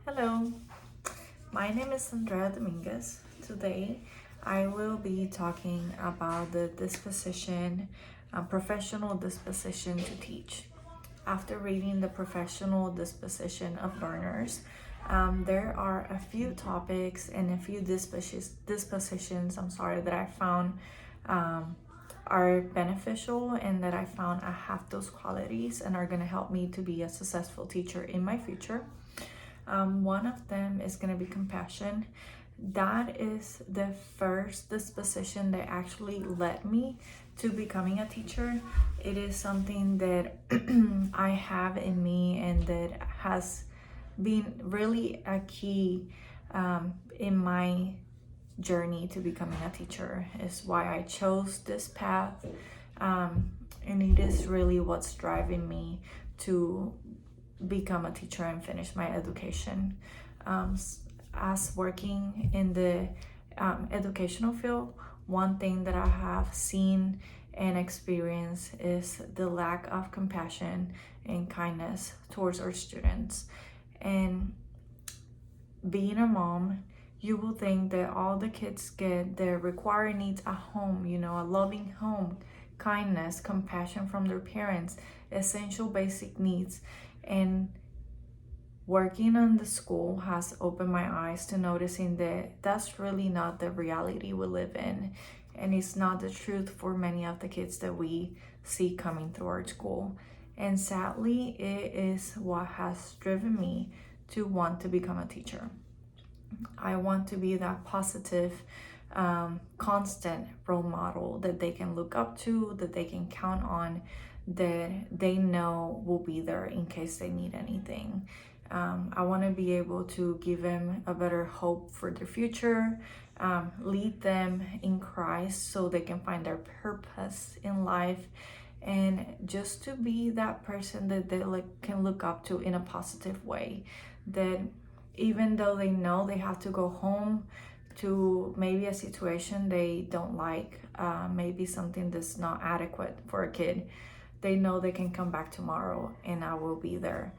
Hello, my name is Andrea Dominguez. Today I will be talking about the disposition, professional disposition to teach. After reading the professional disposition of learners, there are a few topics and a few dispositions, that I found are beneficial and that I found I have those qualities and are going to help me to be a successful teacher in my future. One of them is going to be compassion. That is the first disposition that actually led me to becoming a teacher. It is something that I have in me and that has been really a key in my journey to becoming a teacher. Is why I chose this path, and it is really what's driving me to become a teacher and finish my education. As working in the educational field, one thing that I have seen and experienced is the lack of compassion and kindness towards our students. And being a mom, you will think that all the kids get their required needs at home, a loving home, kindness, compassion from their parents, essential basic needs. And working on the school has opened my eyes to noticing that that's really not the reality we live in, and it's not the truth for many of the kids that we see coming through our school. And sadly, it is what has driven me to want to become a teacher. I want to be that positive, constant role model that they can look up to, that they can count on, that they know will be there in case they need anything. I want to be able to give them a better hope for their future, lead them in Christ so they can find their purpose in life, and just to be that person that they can look up to in a positive way. That even though they know they have to go home to maybe a situation they don't like, maybe something that's not adequate for a kid, they know they can come back tomorrow and I will be there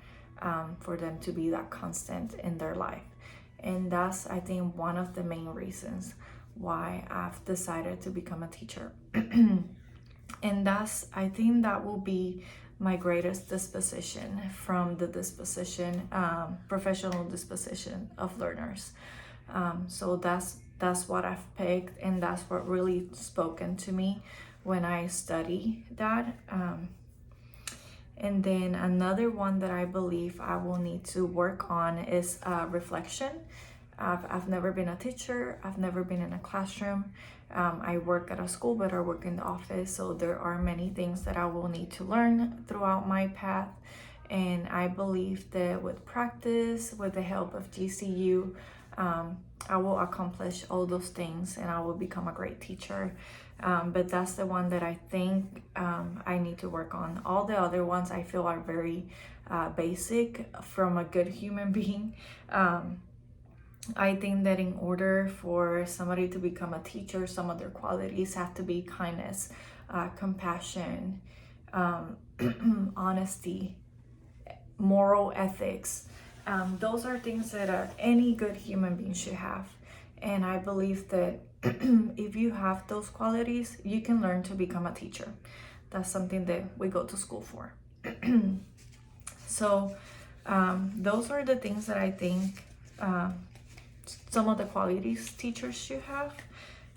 for them to be that constant in their life. And that's, I think, one of the main reasons why I've decided to become a teacher. And I think that will be my greatest disposition from the professional disposition of learners. So that's what I've picked, and that's what really spoken to me when I study that. And then another one that I believe I will need to work on is reflection. I've never been a teacher. I've never been in a classroom. I work at a school, but I work in the office. So there are many things that I will need to learn throughout my path. And I believe that with practice, with the help of GCU, I will accomplish all those things and I will become a great teacher. But that's the one that I think I need to work on. All the other ones I feel are very basic from a good human being. I think that in order for somebody to become a teacher, some of their qualities have to be kindness, compassion, honesty, moral ethics. Those are things that any good human being should have. And I believe that if you have those qualities, you can learn to become a teacher. That's something that we go to school for. So those are the things that I think some of the qualities teachers should have.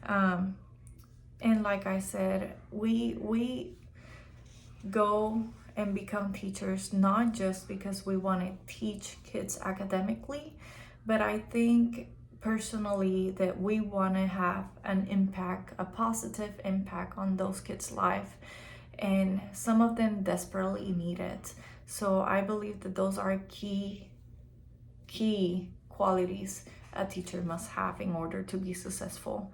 And like I said, we go and become teachers not just because we want to teach kids academically, but I think personally that we want to have an impact, a positive impact on those kids' life, and some of them desperately need it. So I believe that those are key qualities a teacher must have in order to be successful.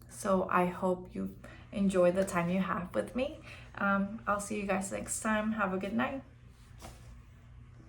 So I hope you enjoy the time you have with me. I'll see you guys next time. Have a good night.